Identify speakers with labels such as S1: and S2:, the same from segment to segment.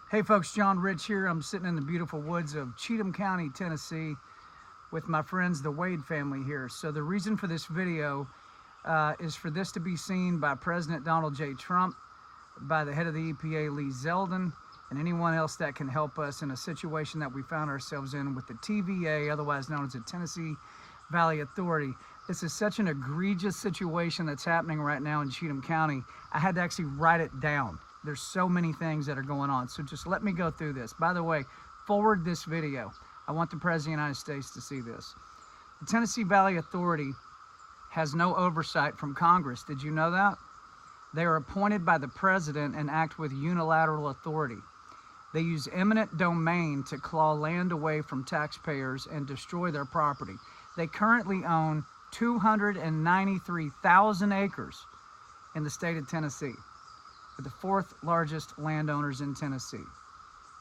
S1: Hey folks, John Rich here. I'm sitting in the beautiful woods of Cheatham County, Tennessee with my friends, the Wade family here. So the reason for this video is for this to be seen by President Donald J. Trump, by the head of the EPA, Lee Zeldin, and anyone else that can help us in a situation that we found ourselves in with the TVA, otherwise known as the Tennessee Valley Authority. This is such an egregious situation that's happening right now in Cheatham County. I had to actually write it down. There's so many things that are going on. So just let me go through this. By the way, forward this video. I want the President of the United States to see this. The Tennessee Valley Authority has no oversight from Congress. Did you know that? They are appointed by the President and act with unilateral authority. They use eminent domain to claw land away from taxpayers and destroy their property. They currently own 293,000 acres in the state of Tennessee. The fourth largest landowners in Tennessee.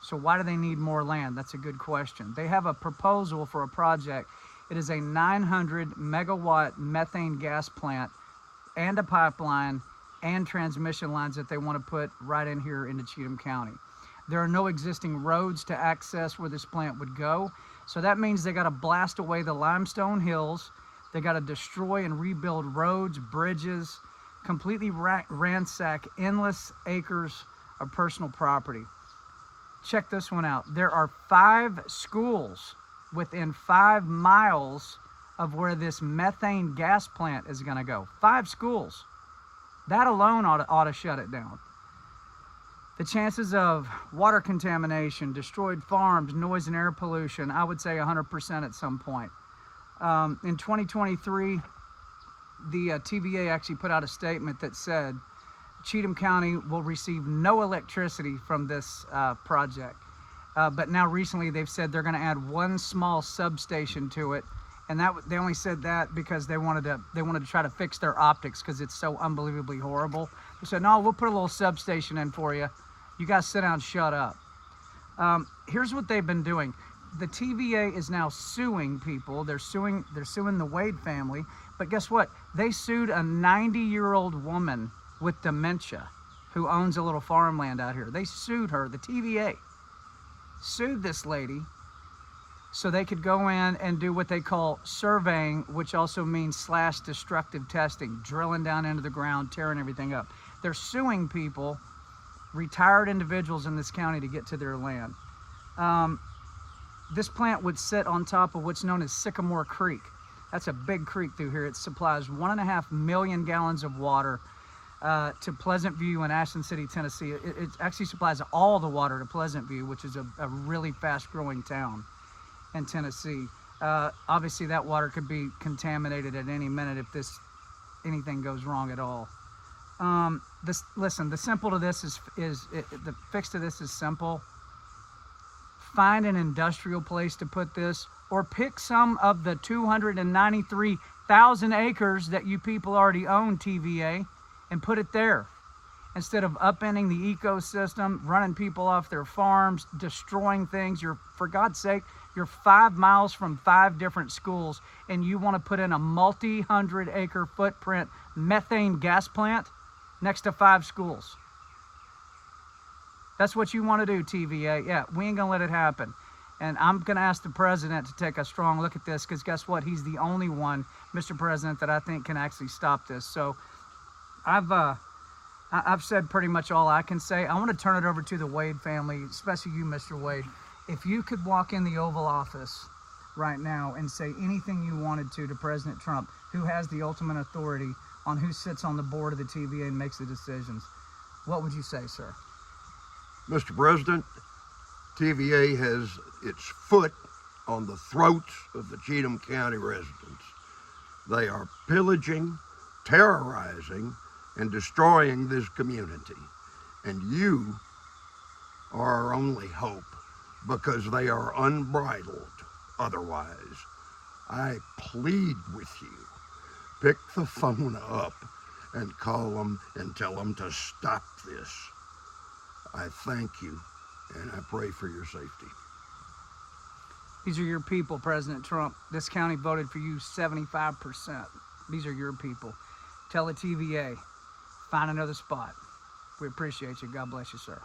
S1: So why do they need more land? That's a good question. They have a proposal for a project. It is a 900 megawatt methane gas plant and a pipeline and transmission lines that they want to put right in here into Cheatham County. There are no existing roads to access where this plant would go. So that means they got to blast away the limestone hills. They got to destroy and rebuild roads, bridges, completely ransack endless acres of personal property. Check this one out. There are 5 schools within 5 miles of where this methane gas plant is going to go. 5 schools. That alone ought to shut it down. The chances of water contamination, destroyed farms, noise and air pollution, I would say 100% at some point. In 2023, the TVA actually put out a statement that said Cheatham County will receive no electricity from this project. But now recently they've said they're going to add 1 small substation to it, and they only said that because they wanted to try to fix their optics because it's so unbelievably horrible. They said, no, we'll put a little substation in for you. You guys sit down and shut up. Here's what they've been doing. The TVA is now suing people. They're suing the Wade family. But guess what? They sued a 90-year-old woman with dementia who owns a little farmland out here. They sued her. The TVA sued this lady so they could go in and do what they call surveying, which also means / destructive testing, drilling down into the ground, tearing everything up. They're suing people, retired individuals in this county, to get to their land. This plant would sit on top of what's known as Sycamore Creek. That's a big creek through here. It supplies 1.5 million gallons of water to Pleasant View and Ashland City, Tennessee. It actually supplies all the water to Pleasant View, which is a really fast-growing town in Tennessee. Obviously, that water could be contaminated at any minute if anything goes wrong at all. Listen, the fix to this is simple. Find an industrial place to put this, or pick some of the 293,000 acres that you people already own, TVA, and put it there. Instead of upending the ecosystem, running people off their farms, destroying things. For God's sake, you're 5 miles from 5 different schools, and you want to put in a multi-100-acre footprint methane gas plant next to 5 schools. That's what you want to do, TVA. Yeah, we ain't going to let it happen. And I'm going to ask the President to take a strong look at this, because guess what? He's the only one, Mr. President, that I think can actually stop this. So I've said pretty much all I can say. I want to turn it over to the Wade family, especially you, Mr. Wade. If you could walk in the Oval Office right now and say anything you wanted to President Trump, who has the ultimate authority on who sits on the board of the TVA and makes the decisions, what would you say, sir?
S2: Mr. President, TVA has its foot on the throats of the Cheatham County residents. They are pillaging, terrorizing, and destroying this community. And you are our only hope, because they are unbridled otherwise. I plead with you, pick the phone up and call them and tell them to stop this. I thank you, and I pray for your safety.
S1: These are your people, President Trump. This county voted for you 75%. These are your people. Tell the TVA, find another spot. We appreciate you. God bless you, sir.